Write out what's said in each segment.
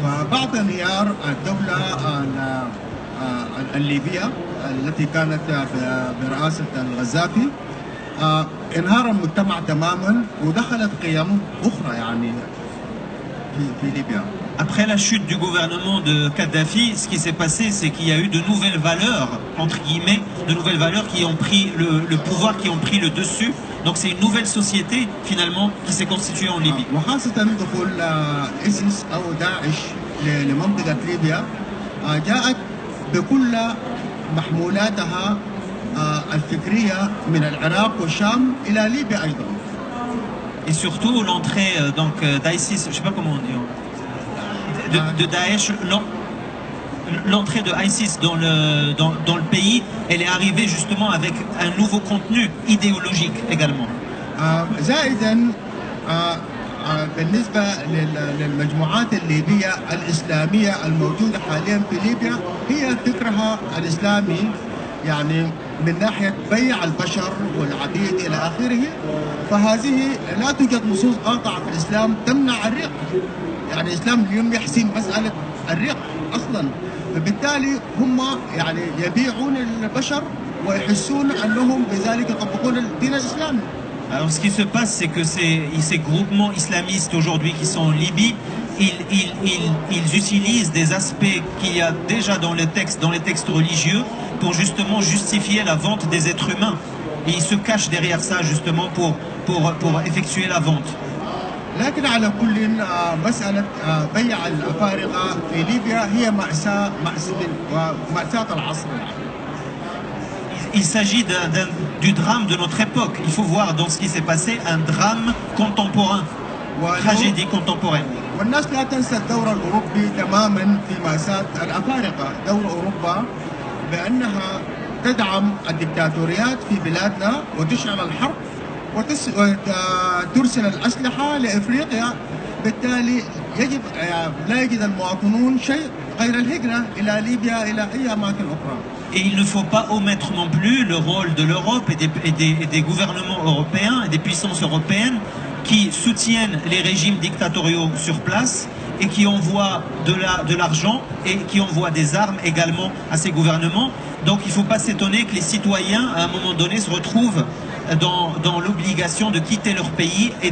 فبعد انهيار الدولة الليبية التي كانت برئاسة الغزافي انهار المجتمع تماما ودخلت قيم أخرى يعني في ليبيا. Après la chute du gouvernement de Kadhafi, ce qui s'est passé, c'est qu'il y a eu de nouvelles valeurs, entre guillemets, de nouvelles valeurs qui ont pris le pouvoir, qui ont pris le dessus. Donc c'est une nouvelle société, finalement, qui s'est constituée en Libye. وخاصة دخول ISIS أو داعش لمنطقة ليبيا جاءت بكل محمولاتها الفكرية من العراق والشام إلى ليبيا أيضا. Et surtout l'entrée d'ISIS, je ne sais pas comment on dit, de Daesh, l'entrée de ISIS dans le pays, elle est arrivée justement avec un nouveau contenu idéologique également. زائدا بالنسبة للمجموعات الليبية الإسلامية الموجودة حاليا في ليبيا هي فكرها الإسلامي يعني من ناحية بيع البشر والعبيد إلى آخره، فهذه لا توجد نصوص قاطعة في الإسلام تمنع الرق. يعني الإسلام اليوم يحسم مسألة الرق أصلا، فبالتالي هم يعني يبيعون البشر ويحسون أنهم بذلك يطبقون الدين الإسلامي. Alors ce qui se passe, c'est que ces groupements islamistes aujourd'hui qui sont en Libye, ils utilisent des aspects qu'il y a déjà dans les textes religieux pour justement justifier la vente des êtres humains. Et ils se cachent derrière ça justement pour effectuer la vente. لكن على كل مسألة بيع الأفارقة في ليبيا هي مأساة العصر. Il s'agit du drame de notre époque. Il faut voir dans ce qui s'est passé un drame contemporain, tragédie contemporaine. والناس لا تنسى الدور الأوروبي تماما في مأساة الأفارقة. دور أوروبا بأنها تدعم الدكتاتوريات في بلادنا وتشعل الحرب وترسل الأسلحة لإفريقيا. بالتالي يجب لا يجد المواطنون شيء غير الهجرة إلى ليبيا إلى أي أماكن أخرى. Et il ne faut pas omettre non plus le rôle de l'Europe et des gouvernements européens et des puissances européennes qui soutiennent les régimes dictatoriaux sur place et qui envoient de l'argent et qui envoient des armes également à ces gouvernements. Donc il ne faut pas s'étonner que les citoyens, à un moment donné, se retrouvent dans l'obligation de quitter leur pays et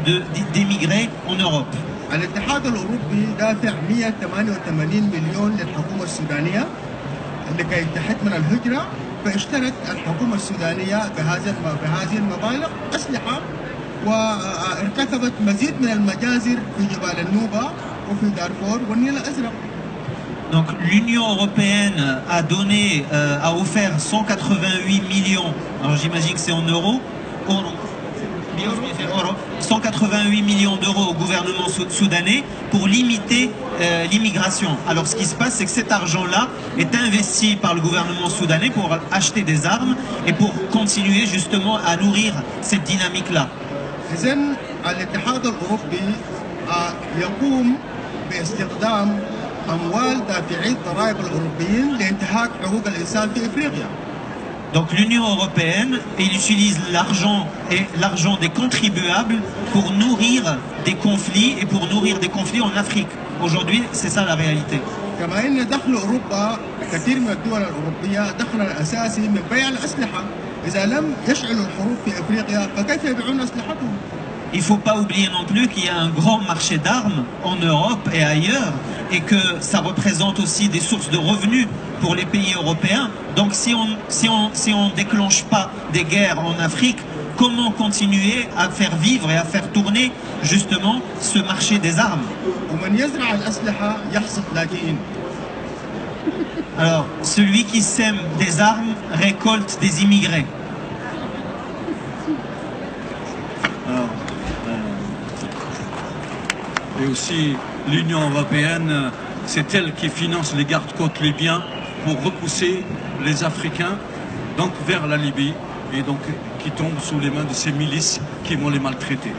d'émigrer en Europe. الاتحاد الأوروبي دافع 188 مليون للحكومة السودانية لكي تحد من الهجرة، فاشترت الحكومة السودانية بهذه المبالغ أسلحة وارتكبت مزيد من المجازر في جبال النوبة وفي دارفور والنيل الأزرق. Donc l'Union européenne a offert 188 millions, alors j'imagine que c'est en euros, 188 millions d'euros au gouvernement soudanais pour limiter l'immigration. Alors ce qui se passe, c'est que cet argent-là est investi par le gouvernement soudanais pour acheter des armes et pour continuer justement à nourrir cette dynamique-là. إذن الاتحاد الأوروبي يقوم باستخدام أموال دافعي الضرائب الأوروبيين لانتهاك حقوق الإنسان في إفريقيا. Donc l'Union européenne, elle utilise l'argent des contribuables pour nourrir des conflits et pour nourrir des conflits en Afrique. Aujourd'hui, c'est ça la réalité. كما إن دخل أوروبا كثير من الدول الأوروبية دخلها الأساسي من بيع الأسلحة. إذا لم يشعلوا الحروب في إفريقيا فكيف يبيعون أسلحتهم؟ Il ne faut pas oublier non plus qu'il y a un grand marché d'armes en Europe et ailleurs et que ça représente aussi des sources de revenus pour les pays européens. Donc si on ne déclenche pas des guerres en Afrique, comment continuer à faire vivre et à faire tourner justement ce marché des armes? Alors, celui qui sème des armes récolte des immigrés. Et aussi, l'Union européenne, c'est elle qui finance les gardes-côtes libyens pour repousser les Africains donc vers la Libye et donc qui tombent sous les mains de ces milices qui vont les maltraiter.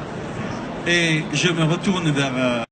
Et je me retourne vers